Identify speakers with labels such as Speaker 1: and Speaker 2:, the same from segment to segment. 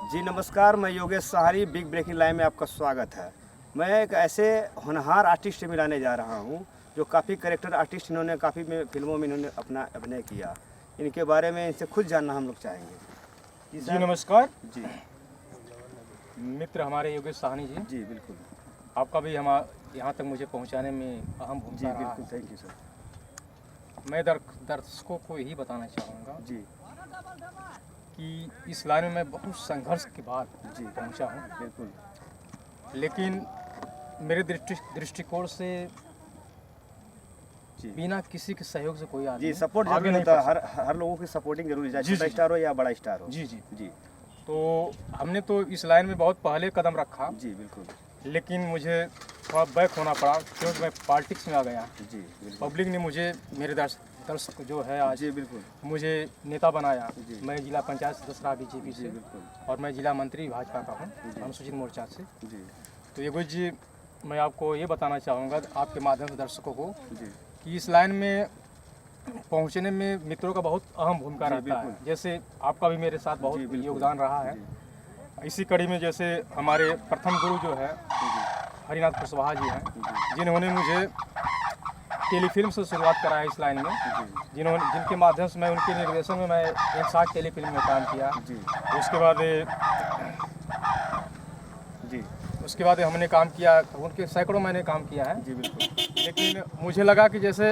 Speaker 1: जी नमस्कार, मैं Yogesh सहारी, big breaking live में आपका स्वागत है। मैं एक ऐसे होनहार आर्टिस्ट से मिलाने जा रहा हूं जो काफ़ी करेक्टर आर्टिस्ट, इन्होंने काफ़ी फिल्मों में इन्होंने अपना अभिनय किया। इनके बारे में इनसे खुद जानना हम लोग चाहेंगे।
Speaker 2: जी नमस्कार
Speaker 1: जी
Speaker 2: मित्र हमारे योगेश साहनी जी।
Speaker 1: जी बिल्कुल।
Speaker 2: आपका भी हम यहाँ तक मुझे पहुँचाने में अहम
Speaker 1: जी
Speaker 2: भूमिका रहा
Speaker 1: बिल्कुल,
Speaker 2: है।
Speaker 1: Thank you sir.
Speaker 2: मैं दर्शकों को यही बताना चाहूँगा
Speaker 1: जी
Speaker 2: कि इस लाइन में मैं बहुत संघर्ष के बाद
Speaker 1: जी
Speaker 2: पहुँचा हूँ,
Speaker 1: बिल्कुल।
Speaker 2: लेकिन मेरे दृष्टिकोण से
Speaker 1: जी
Speaker 2: बिना किसी के सहयोग से कोई
Speaker 1: जी
Speaker 2: आदमी
Speaker 1: सपोर्ट
Speaker 2: आगे
Speaker 1: जरूरी
Speaker 2: नहीं
Speaker 1: होता
Speaker 2: बढ़
Speaker 1: है,
Speaker 2: सकता।
Speaker 1: हर लोगों की सपोर्टिंग जरूरी है,
Speaker 2: जी,
Speaker 1: छोटा
Speaker 2: जी।
Speaker 1: स्टार हो या बड़ा स्टार हो।
Speaker 2: जी जी।
Speaker 1: जी
Speaker 2: तो हमने तो इस लाइन में बहुत पहले कदम रखा,
Speaker 1: जी बिल्कुल।
Speaker 2: लेकिन मुझे थोड़ा बैक होना पड़ा क्योंकि मैं पॉलिटिक्स में आ गया।
Speaker 1: जी बिल्कुल।
Speaker 2: पब्लिक ने मुझे, मेरे दर्शक जो है आज,
Speaker 1: जी बिल्कुल।
Speaker 2: मुझे नेता बनाया।
Speaker 1: जी।
Speaker 2: मैं जिला पंचायत सदस्य रहा बीजेपी
Speaker 1: जी
Speaker 2: से,
Speaker 1: बिल्कुल।
Speaker 2: और मैं जिला मंत्री भाजपा का हूँ,
Speaker 1: जी।
Speaker 2: अनुसूचित मोर्चा से।
Speaker 1: जी
Speaker 2: तो योगेश जी, मैं आपको ये बताना चाहूँगा आपके माध्यम से दर्शकों को
Speaker 1: जी
Speaker 2: कि इस लाइन में पहुँचने में मित्रों का बहुत अहम भूमिका
Speaker 1: जी,
Speaker 2: रहता है।
Speaker 1: बिल्कुल।
Speaker 2: जैसे आपका भी मेरे साथ
Speaker 1: जी,
Speaker 2: बहुत
Speaker 1: बिल्कुल।
Speaker 2: योगदान रहा है।
Speaker 1: जी,
Speaker 2: इसी कड़ी में जैसे हमारे प्रथम गुरु जो है
Speaker 1: जी,
Speaker 2: हरिनाथ कुशवाहा जी हैं,
Speaker 1: जी,
Speaker 2: जिन्होंने मुझे टेलीफिल्म से शुरुआत कराया इस लाइन में,
Speaker 1: जी,
Speaker 2: जिनके माध्यम से मैं, उनके निर्देशन में मैं एक 60 टेलीफिल्म में काम किया।
Speaker 1: जी, जी,
Speaker 2: उसके बाद हमने काम किया, उनके सैकड़ों मैंने काम किया है।
Speaker 1: जी, बिल्कुल।
Speaker 2: लेकिन मुझे लगा कि जैसे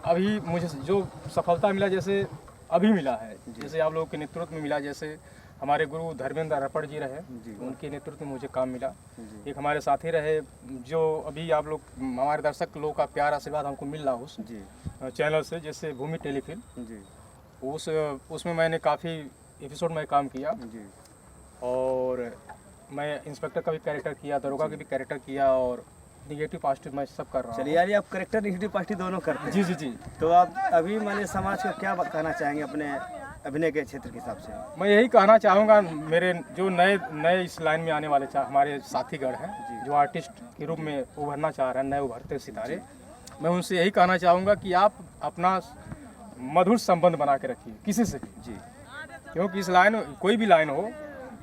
Speaker 2: अभी मुझे जो सफलता मिला जैसे अभी मिला है, जैसे आप लोगों के नेतृत्व में मिला, जैसे हमारे गुरु धर्मेंद्र रपड़ जी रहे,
Speaker 1: जी,
Speaker 2: उनके नेतृत्व में मुझे काम मिला।
Speaker 1: जी,
Speaker 2: एक हमारे साथी रहे जो अभी आप लोग, हमारे दर्शक लोगों का प्यार आशीर्वाद हमको मिल रहा उस
Speaker 1: जी,
Speaker 2: चैनल से, जैसे भूमि टेलीफिल्म,
Speaker 1: जी,
Speaker 2: उसमें मैंने काफ़ी एपिसोड में काम किया।
Speaker 1: जी,
Speaker 2: और मैं इंस्पेक्टर का भी कैरेक्टर किया, दरोगा का भी कैरेक्टर किया, और निगेटिव पॉजिटिव मैं सब कर रहा
Speaker 1: चलिए
Speaker 2: हूँ।
Speaker 1: यार, ये आप करेक्टर नेगेटिव पार्टी दोनों करते हैं।
Speaker 2: जी जी जी।
Speaker 1: तो आप अभी मैंने समाज को क्या कहना चाहेंगे अपने अभिनय के क्षेत्र के हिसाब से?
Speaker 2: मैं यही कहना चाहूँगा, मेरे जो नए इस लाइन में आने वाले हमारे साथीगण हैं, जो आर्टिस्ट के रूप में उभरना चाह रहे हैं, नए उभरते सितारे, मैं उनसे यही कहना चाहूँगा कि आप अपना मधुर संबंध बना के रखिए किसी से भी।
Speaker 1: जी
Speaker 2: क्योंकि इस लाइन, कोई भी लाइन हो,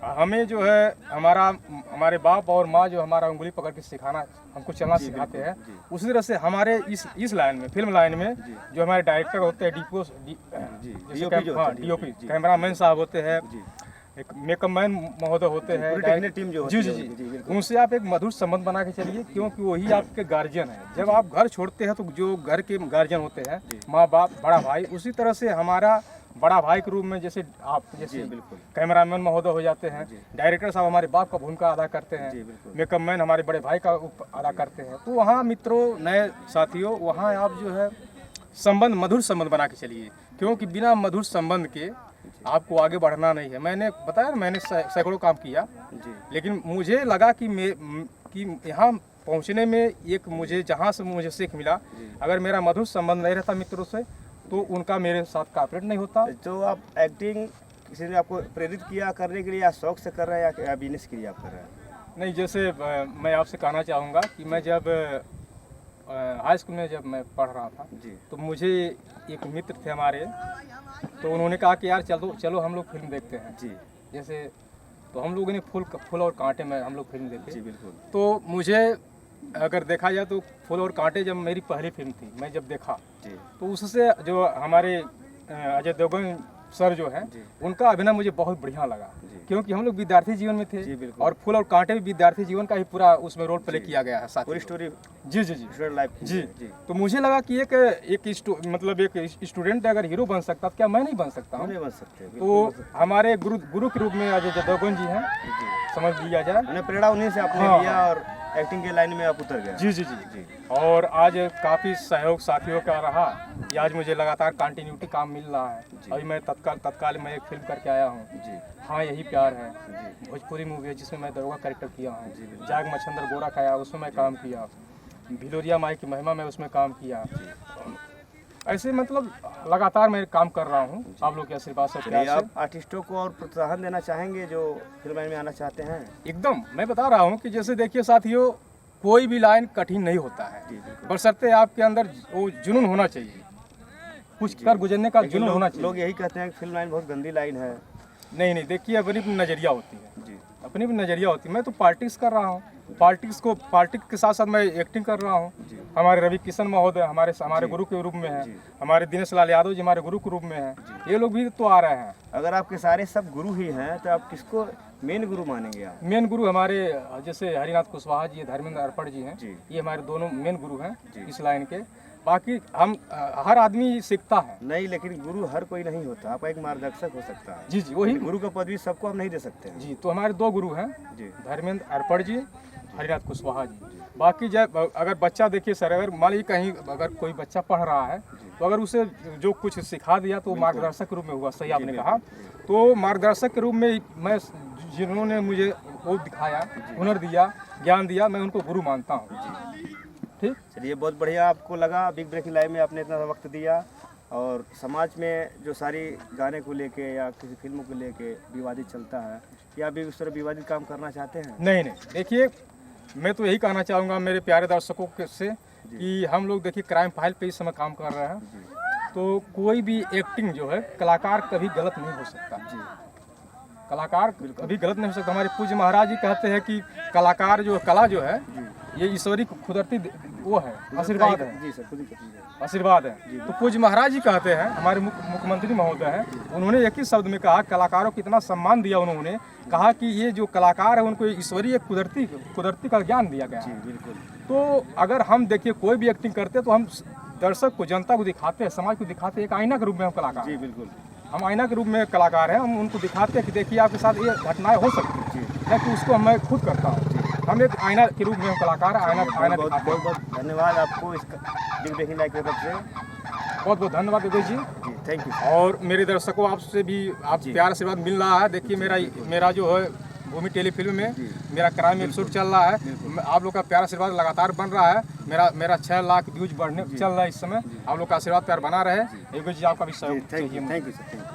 Speaker 2: हमें जो है हमारे बाप और माँ जो हमारा उंगली पकड़ के सिखाना, हमको चलना
Speaker 1: जी,
Speaker 2: सिखाते
Speaker 1: बिल्कुल,
Speaker 2: हैं,
Speaker 1: जी।
Speaker 2: उसी तरह से हमारे इस लाइन में, फिल्म लाइन में,
Speaker 1: जी।
Speaker 2: जो हमारे डायरेक्टर होते हैं,
Speaker 1: जी,
Speaker 2: जैसे
Speaker 1: DOP जो होता है,
Speaker 2: डीओपी,
Speaker 1: जी।
Speaker 2: कैमरामैन साहब होते हैं,
Speaker 1: जी,
Speaker 2: एक मेकअप मैन महोदय होते हैं,
Speaker 1: पूरी टेक्निकल टीम जो होती
Speaker 2: जी जी
Speaker 1: है
Speaker 2: जी,
Speaker 1: उनकी, जी, बिल्कुल।
Speaker 2: उनसे आप एक मधुर संबंध बना के चलिए, क्योंकि वही आपके गार्जियन है। जब आप घर छोड़ते हैं तो जो घर के गार्जियन होते हैं,
Speaker 1: जी।
Speaker 2: माँ बाप, बड़ा भाई, उसी तरह से हमारा बड़ा भाई के रूप में, जैसे आप जैसे
Speaker 1: जी, बिल्कुल।
Speaker 2: कैमरामैन महोदय हो जाते हैं,
Speaker 1: जी।
Speaker 2: डायरेक्टर साहब हमारे बाप का भूमिका अदा करते हैं,
Speaker 1: जी, बिल्कुल।
Speaker 2: मेकअप मैन हमारे बड़े भाई का अदा करते हैं। तो वहाँ मित्रों, नए साथियों, वहाँ आप जो है संबंध, मधुर संबंध बना के चलिए, क्योंकि बिना मधुर संबंध के आपको आगे बढ़ना नहीं है। मैंने बताया, मैंने सैकड़ों काम किया,
Speaker 1: जी,
Speaker 2: लेकिन मुझे लगा कि यहाँ पहुँचने में एक मुझे, जहाँ से मुझे सीख मिला,
Speaker 1: जी।
Speaker 2: अगर मेरा मधुर संबंध नहीं रहता मित्रों से, तो उनका मेरे साथ कॉपरेट नहीं होता।
Speaker 1: तो आप एक्टिंग किसी ने आपको प्रेरित किया करने के लिए, या शौक से कर रहे हैं या बिजनेस के लिए आप कर रहे हैं?
Speaker 2: नहीं, जैसे मैं आपसे कहना चाहूँगा कि मैं जब हाई स्कूल में जब मैं पढ़ रहा था,
Speaker 1: जी,
Speaker 2: तो मुझे एक मित्र थे हमारे, तो उन्होंने कहा कि यार चलो हम लोग फिल्म देखते हैं।
Speaker 1: जी,
Speaker 2: जैसे तो हम लोगों ने फूल और कांटे में हम लोग फिल्म देखे।
Speaker 1: जी, बिल्कुल।
Speaker 2: तो मुझे अगर देखा जाए तो फूल और कांटे जब मेरी पहली फिल्म थी, मैं जब देखा,
Speaker 1: जी,
Speaker 2: तो उससे जो हमारे अजय देवगन सर जो हैं,
Speaker 1: जी।
Speaker 2: उनका अभिनय मुझे बहुत बढ़िया लगा,
Speaker 1: जी।
Speaker 2: क्योंकि हम लोग विद्यार्थी जीवन में थे।
Speaker 1: जी, बिल्कुल।
Speaker 2: और फूल और कांटे भी विद्यार्थी जीवन का ही पूरा उसमें रोल प्ले
Speaker 1: जी।
Speaker 2: किया गया है साथ
Speaker 1: पूरी
Speaker 2: ही।
Speaker 1: स्टोरी
Speaker 2: जी जी जी
Speaker 1: स्टूडेंट लाइफ की
Speaker 2: जी।
Speaker 1: है। जी,
Speaker 2: तो मुझे लगा कि एक स्टूडेंट अगर हीरो बन सकता, तो क्या मैं नहीं बन सकता
Speaker 1: क्यों
Speaker 2: हूँ?
Speaker 1: नहीं बन सकते?
Speaker 2: तो
Speaker 1: बिल्कुल।
Speaker 2: हमारे गुरु के रूप में अजय देवगन जी हैं,
Speaker 1: जी,
Speaker 2: समझ लिया जाए।
Speaker 1: उन्हें प्रेरणा उन्हीं से आपने
Speaker 2: हाँ,
Speaker 1: लिया और एक्टिंग के लाइन में आप उतर गए।
Speaker 2: जी जी जी
Speaker 1: जी,
Speaker 2: और आज काफ़ी सहयोग साथियों का रहा, कि आज मुझे लगातार कंटिन्यूटी काम मिल रहा है।
Speaker 1: जी।
Speaker 2: अभी मैं तत्काल में एक फिल्म करके आया हूँ,
Speaker 1: जी,
Speaker 2: हाँ यही प्यार है,
Speaker 1: जी,
Speaker 2: भोजपुरी मूवी है, जिसमें मैं दरोगा कैरेक्टर किया हूँ।
Speaker 1: जी, बिल्कुल।
Speaker 2: जाग मच्छंदर गोरा खाया, उसमें मैं काम किया। भिलोरिया माई की महिमा में उसमें काम किया। ऐसे मतलब लगातार मैं काम कर रहा हूँ, आप लोग के आशीर्वाद से, प्यार
Speaker 1: चलिए,
Speaker 2: से।
Speaker 1: आप आर्टिस्टों को और प्रोत्साहन देना चाहेंगे जो फिल्म लाइन में आना चाहते हैं?
Speaker 2: एकदम, मैं बता रहा हूँ कि जैसे देखिए साथियों, कोई भी लाइन कठिन नहीं होता है,
Speaker 1: जी, बिल्कुल।
Speaker 2: बशर्ते आपके अंदर वो जुनून होना चाहिए, कुछ कर गुजरने का
Speaker 1: लेकिन
Speaker 2: जुनून होना
Speaker 1: लोग
Speaker 2: चाहिए।
Speaker 1: यही कहते हैं कि फिल्म लाइन बहुत गंदी लाइन है,
Speaker 2: नहीं नहीं, देखिए अपनी अपनी नज़रिया होती है,
Speaker 1: जी
Speaker 2: अपनी भी नज़रिया होती है। मैं तो पॉलिटिक्स कर रहा हूँ, पॉलिटिक्स के साथ साथ मैं एक्टिंग कर रहा हूँ।
Speaker 1: जी।
Speaker 2: हमारे रवि किशन महोदय हमारे गुरु के रूप में हैं,
Speaker 1: जी।
Speaker 2: हमारे दिनेश लाल यादव जी हमारे गुरु के रूप में हैं, ये लोग भी तो आ रहे हैं।
Speaker 1: अगर आपके सारे सब गुरु ही हैं तो आप किसको मेन गुरु मानेंगे आप?
Speaker 2: मेन गुरु हमारे जैसे हरिनाथ कुशवाहा जी, धर्मेंद्र अर्पण जी हैं,
Speaker 1: जी।
Speaker 2: ये हमारे दोनों मेन गुरु हैं
Speaker 1: जी।
Speaker 2: इस लाइन के। बाकी हम हर आदमी सीखता है।
Speaker 1: नहीं, लेकिन गुरु हर कोई नहीं होता, आपका एक मार्गदर्शक हो सकता है।
Speaker 2: जी जी, वही
Speaker 1: गुरु का पदवी सबको हम नहीं दे सकते हैं।
Speaker 2: जी। तो हमारे दो गुरु हैं,
Speaker 1: जी
Speaker 2: धर्मेंद्र अर्पण जी, हरिनाथ कुशवाहा जी। बाकी जब अगर बच्चा देखिए सर, अगर मान लीजिए कहीं अगर कोई बच्चा पढ़ रहा है तो अगर उसे जो कुछ सिखा दिया तो मार्गदर्शक के रूप में हुआ, सही आपने कहा। तो मार्गदर्शक के रूप में मैं जिन्होंने मुझे वो दिखाया, हुनर दिया, ज्ञान दिया, मैं उनको गुरु मानता हूँ। ठीक,
Speaker 1: चलिए, बहुत बढ़िया आपको लगा बिग ब्रेकिंग लाइव में आपने इतना वक्त दिया। और समाज में जो सारी गाने को लेके या किसी फिल्म को लेके विवादित चलता है, क्या आप भी उस तरह विवादित काम करना चाहते हैं?
Speaker 2: नहीं नहीं, देखिए मैं तो यही कहना चाहूँगा मेरे प्यारे दर्शकों से कि हम लोग देखिए क्राइम फाइल पे इस समय काम कर रहे हैं, तो कोई भी एक्टिंग जो है, कलाकार कभी गलत नहीं हो सकता।
Speaker 1: जी
Speaker 2: कलाकार कभी गलत नहीं हो सकता। हमारे पूज्य महाराज जी कहते हैं कि कलाकार जो कला जो है ये ईश्वरी कुदरती वो है, आशीर्वाद है।
Speaker 1: जी सर, खुद ही कहिए।
Speaker 2: आशीर्वाद है। तो पूज्य महाराज जी कहते हैं, हमारे मुख्यमंत्री महोदय हैं, उन्होंने एक ही शब्द में कहा, कलाकारों को इतना सम्मान दिया उन्होंने, कहा कि ये जो कलाकार है उनको ईश्वरीय कुदरती का ज्ञान दिया गया
Speaker 1: जी
Speaker 2: है।
Speaker 1: बिल्कुल।
Speaker 2: तो अगर हम देखिए कोई भी एक्टिंग करते हैं तो हम दर्शक को, जनता को दिखाते हैं, समाज को दिखाते हैं, एक आईना के रूप में हम कलाकार
Speaker 1: जी
Speaker 2: हैं।
Speaker 1: बिल्कुल।
Speaker 2: हम आईना के रूप में कलाकार हैं, हम उनको दिखाते हैं कि देखिए आपके साथ ये घटनाएं हो सकती हैं,
Speaker 1: जी।
Speaker 2: या कि उसको मैं खुद करता हूँ। हम एक आईना के रूप में हम कलाकार हैं, आईना
Speaker 1: बहुत
Speaker 2: दिखाते हैं।
Speaker 1: बहुत बहुत धन्यवाद आपको इस बिग ब्रेकिंग लाइव की तरफ से।
Speaker 2: बहुत बहुत धन्यवाद विवेक जी।
Speaker 1: जी थैंक यू।
Speaker 2: और मेरे दर्शकों, आपसे भी आप
Speaker 1: जी।
Speaker 2: प्यार आशीर्वाद मिल रहा है। देखिए मेरा जो है भूमि टेलीफिल्म में मेरा क्राइम एपिसोड चल रहा है, आप लोग का प्यार आशीर्वाद लगातार बन रहा है। मेरा 6 लाख व्यूज बढ़ने चल रहा है इस समय। आप लोग का आशीर्वाद प्यार बना रहे। विवेक जी आपका भी सहयोग चाहिए।
Speaker 1: Thank you sir, thank you.